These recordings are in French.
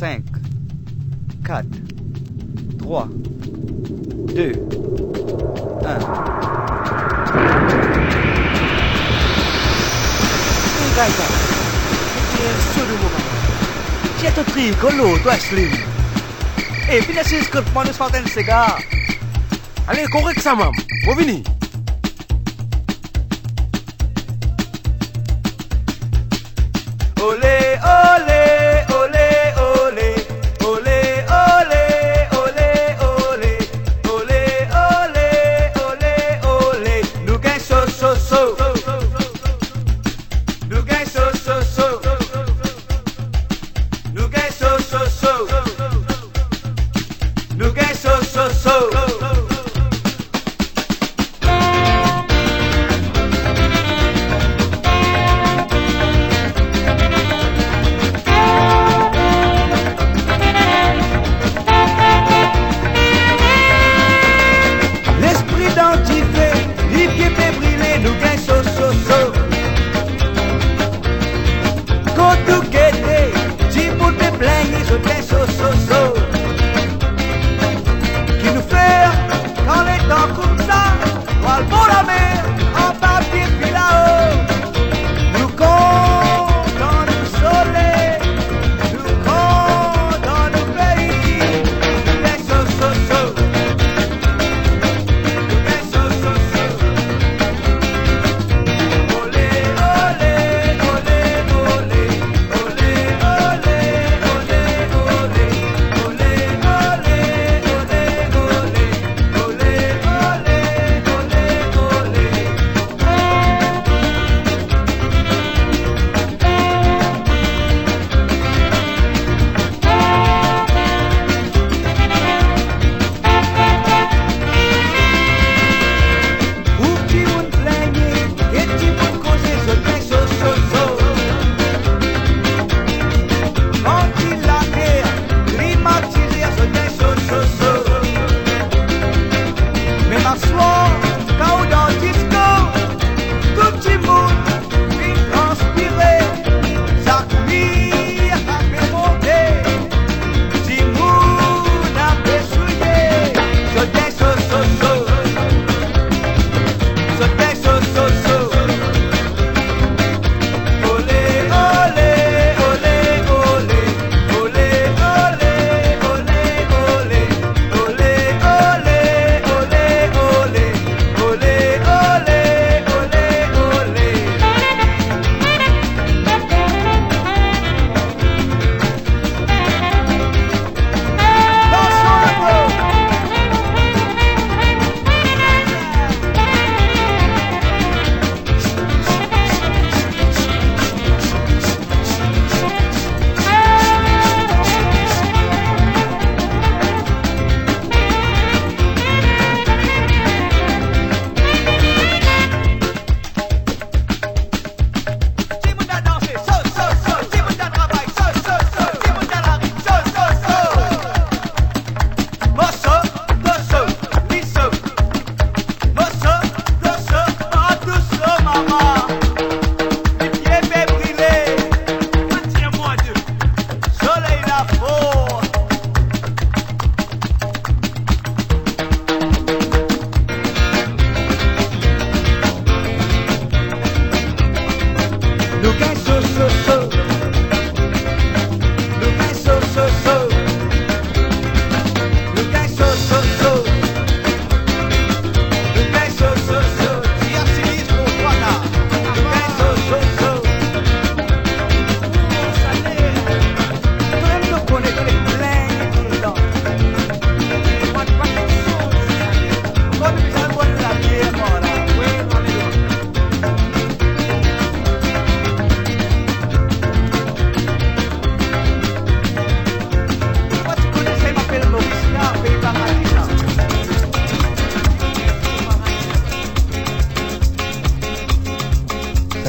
5, 4, 3, 2, 1. Gaita, c'è tutto tricolo, tu Ashley. E fine si scorpone su fare un cigar. Allez, correct ça, mam. Vous venez. Olé, olé, olé, olé, olé, olé, olé, olé, olé, olé, olé, olé. Nous gagne so, so, so. Nous gagne so, so, so. Nous gagne so, so, so. Nous gagne so, so, so.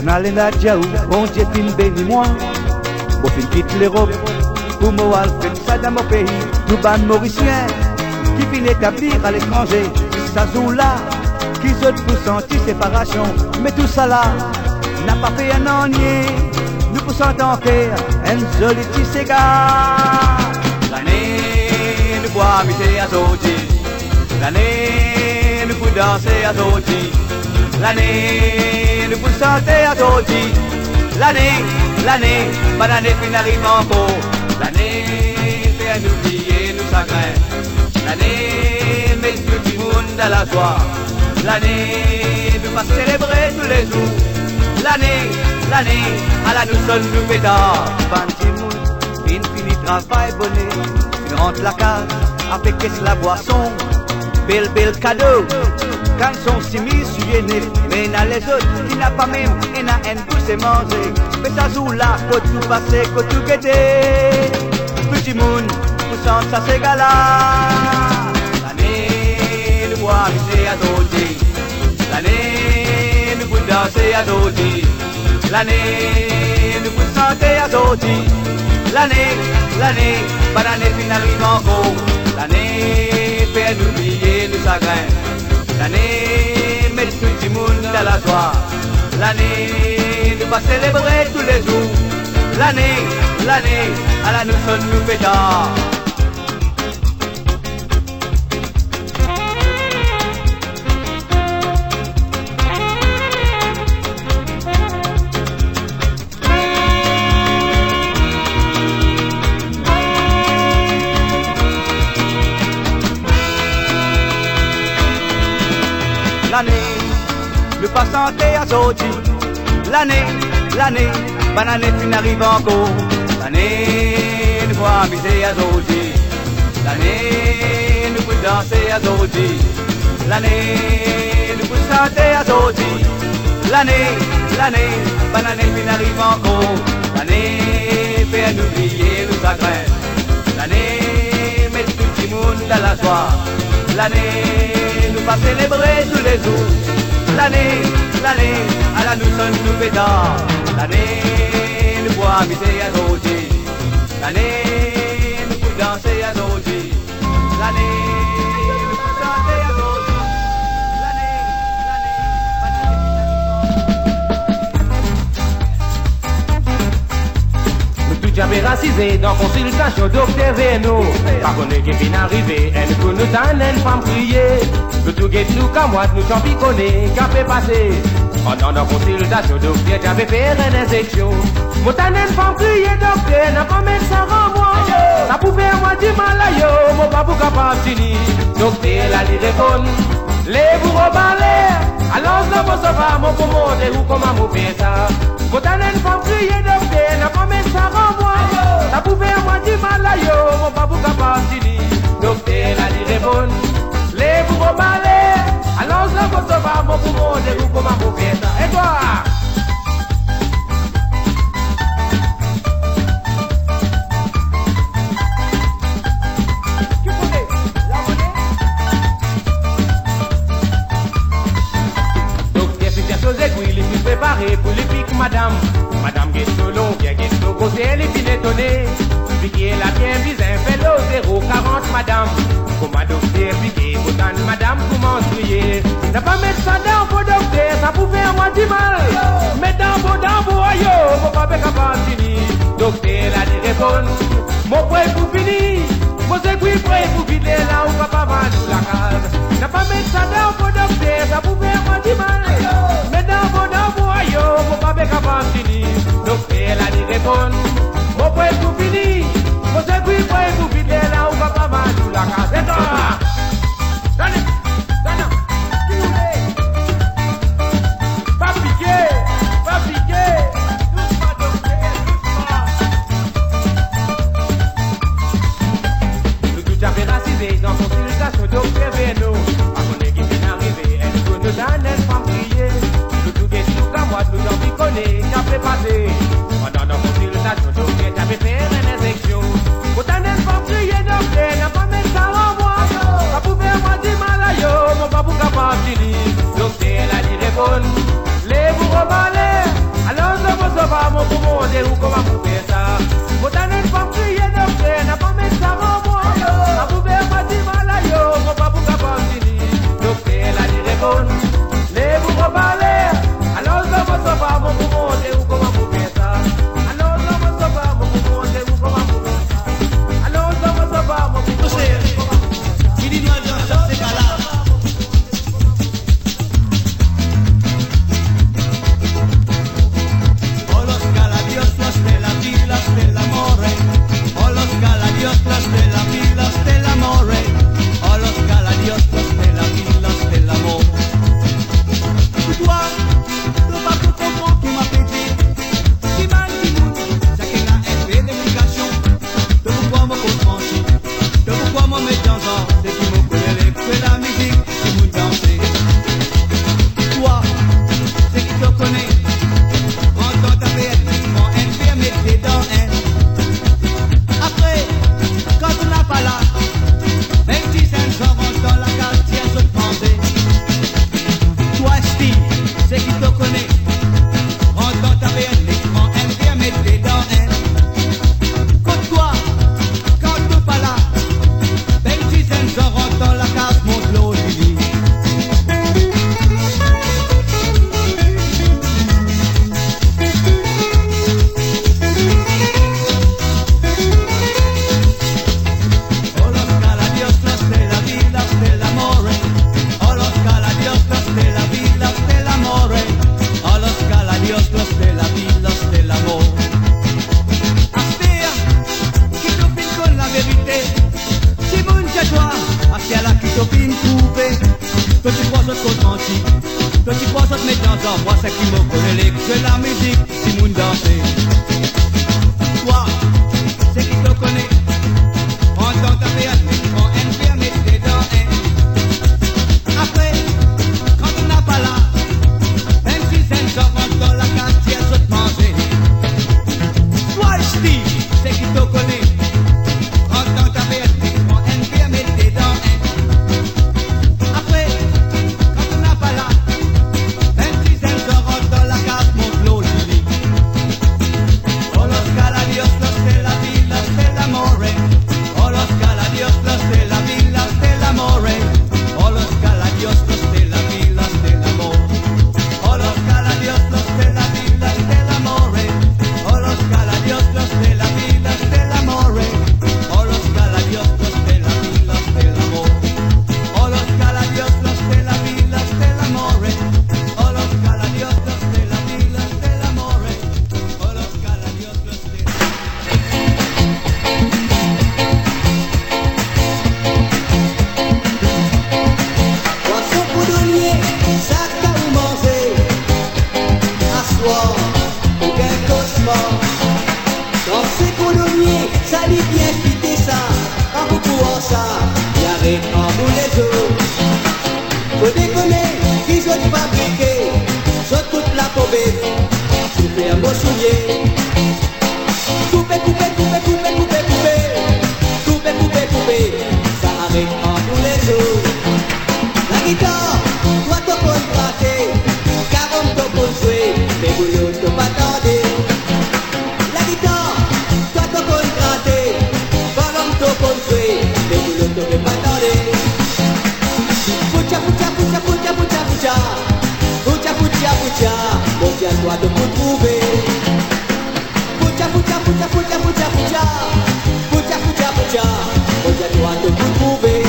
N'allez la diaou, bon Dieu fin bénis-moi. Pour fin quitte l'Europe, pour moi fin ça dans mon pays. Nous ban Mauriciens, qui fin établir à l'étranger. Ça joue là, qui saute pour sentir séparation. Mais tout ça là, n'a pas fait un enier. Nous pour s'entendre faire un joli petit cigare. L'année, nous bois muser à Zoti. L'année, nous pour danser à Zoti. L'année, nous pour chanter à Zoti. L'année, pas l'année qui n'arrive encore. L'année, fait nous oublier nos chagrins. L'année, met tout le monde à la joie. L'année, nous pas célébrer tous les jours. L'année, à la nous sonne nous pétard. Il finit travail bonnet, il rentre la case avec la boisson, bel cadeau. Quand son simis suéné, mais n'a les autres qui n'a pas même et n'a un pouce et manger. Mais ça joue là, quand tout passé, quand tout guetté. Petit monde, tout sent ça c'est gala. L'année, nous bois muser à Zoti. L'année, nous pour danser à Zoti. L'année, nous pour chanter à Zoti. L'année, pas l'année qui n'arrive encore. L'année, fait nous oublier nos chagrins. L'année, met tout le monde à la joie. L'année, nous pas célébrer tous les jours. L'année, à la nous sonne nous pétard. L'année, le pas santé à Zoti. L'année, pas l'année qui n'arrive encore. L'année, nous pour amuser à Zoti. L'année, nous pour danser à Zoti. L'année, nous pour chanter à Zoti. L'année, pas l'année qui n'arrive encore. L'année, fait nous oublier nos chagrins. L'année, met tout le monde à la joie. L'année, nous pas célébrer tous les jours. L'année, à la nous sonne nous pétard. L'année, nous pour amuser à Zoti. L'année, nous pour danser à Zoti. L'année, nous pour chanter à Zoti. Nous tout jamais racisés dans consultation docteur Veno. Par contre, qui vient arriver, elle peut nous donner une femme crier. Nous tout guette nous camoite, nous champiconner, qu'a fait passer. Pendant la consultation docteur, j'avais fait une injection. Mon tanne une femme crier docteur, n'a pas mis ça en moi. Ça pouvait moi du mal à yo, mon babou capable fini. Docteur, la dit répond, les vous rebalez. Alors, je vous sauve mon poumon, et où comment vous faites ça? Mon tanne une femme crier docteur, n'a pas mis ça en moi. Ça pouvait moi du mal à yo, mon babou capable fini. Docteur, la dit répond, les vous rebalez. Alors, je vous sauve mon poumon, et où comment vous faites ça? Et toi? Préparé pour les pics, madame. Madame Guestolon, bien Guestolon, elle est bien étonnée. Piqué la bien visée, fait l'eau 040, madame. Comment docteur, piqué, autant madame, comment crier. N'a pas mettre ça dans vos docteurs, ça pouvait avoir du mal. Mais dans vos aïeux, mon papa est capable de finir. Docteur, la dit répond, mon prêt pour finir. Mon sécuit prêt pour vider là où papa va nous la case. N'a pas mettre ça dans vos docteurs, ça pouvait avoir du mal. Mais dans vos aïeux, mon papa est capable de finir. Docteur, la dit répond, mon prêt pour finir. Mon sécuit prêt pour vider là où papa va nous la case. Et toi? Dans consultation docteur Veno, à mon équipe est arrivée, elle peut nous donner une femme crier. Nous tout guettes, nous camoites, nous en piconner, qui a fait passer. Pendant nos consultations docteur, j'avais fait une injection. Pour donner une femme crier, docteur, n'a pas mis ça en moi. Ça pouvait moi dire mal à yo, mon babou capable de dire. Docteur, elle a dit répond, les vous rebalez. Alors je vous sauve mon poumon, et où comment vous faites ça? Pour donner une femme crier, docteur, n'a pas mis ça en moi. Ça pouvait moi dire mal à yo, mon babou capable de dire. Docteur, elle a dit répond, les vous rebalez. Alors je vous sauve mon poumon, et où comment vous faites ça? Alors musique, si moun danser. Toi, c'est qui te connaît, on entend ta période, on aime mettre des dents. Après, quand on n'a pas là, même si c'est une sorte dans la quartier, je te manger. Toi, Steve, c'est qui te connaît, on entend ta période, on aime mettre des dents. Après, quand on n'a pas là, même si c'est une sorte dans la carte, mon flot, Lili. Oh, los caladios, los de la villa, de l'amore. Oh, los caladios, los de la villa, de l'amore. Oh, los caladios, los de la villa, de l'amore. Oh, los caladios, los de la villa, de l'amore. Oh, los caladios, los de la villa, de l'amore. Oh, los caladios, los de la villa, de l'amore. Oh, los caladios, los de la villa, de l'amore. Oh, los caladios, los de la villa, de l'amore. Oh, los caladios, los de Poisson poudronnier, sac à ou manger. Asseoir, aucun cauchemar. Quand c'est coudonnier, ça dit bien quitter ça. Quand vous courez ça, y a rien en vous les autres. Faut déconner, qui sont fabriqués, sont toute la pauvreté. Coupez un beau soulier. Coupez, coupez, coupez, coupez, coupez, coupez. Coupez, coupez, coupez, ça arrive en vous les autres. La guitare, toi t'as pas gratté, car on t'a pas joué, mais boulot t'as pas tardé. La guitare, toi t'as pas gratté, car on t'a pas joué, mais boulot t'as pas tardé. Pucha, pucha, pucha, pucha, pucha, pucha, pucha, pucha, pucha, bon bien toi de vous trouver. Pucha, pucha, pucha, pucha, pucha, pucha, pucha, pucha, pucha, bon bien toi de vous trouver.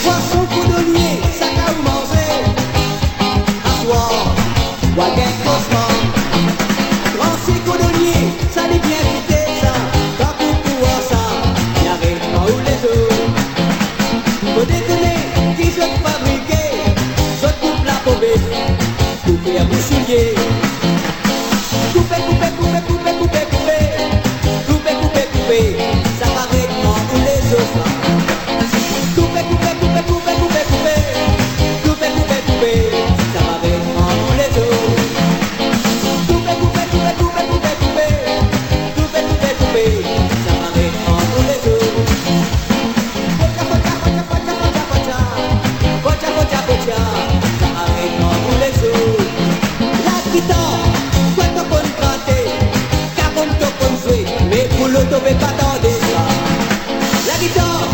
Poisson coudonnier, sac à ou manger. Asseoir, wagon cauchemar. Grand c'est coudonnier, ça dit bien quitter ça. Quand vous courez ça, y a rien pas où les autres. Faut déconner, qui sont fabriqués, sont coupe la pauvreté. Coupez à vous soulier. Coupez, coupez, coupez, coupez, coupez, coupez. Coupez, coupez, coupez, ça va rien pas où les autres. Coupez, coupez, coupez, coupez, coupez, coupez. Coupez, coupez, coupez, ça va rien pas où les autres. Coupez, coupez, coupez, coupez, coupez, coupez. Coupez, coupez, coupez, ça va rien pas où les autres. Pocha, pocha, pocha, pocha, pocha, pocha. Pocha, pocha, pocha, ça va rien pas où les autres. La guitare, toi t'as pas gratté, car on t'a pas joué, mais pour l'auto, pas tardé ça. La guitare,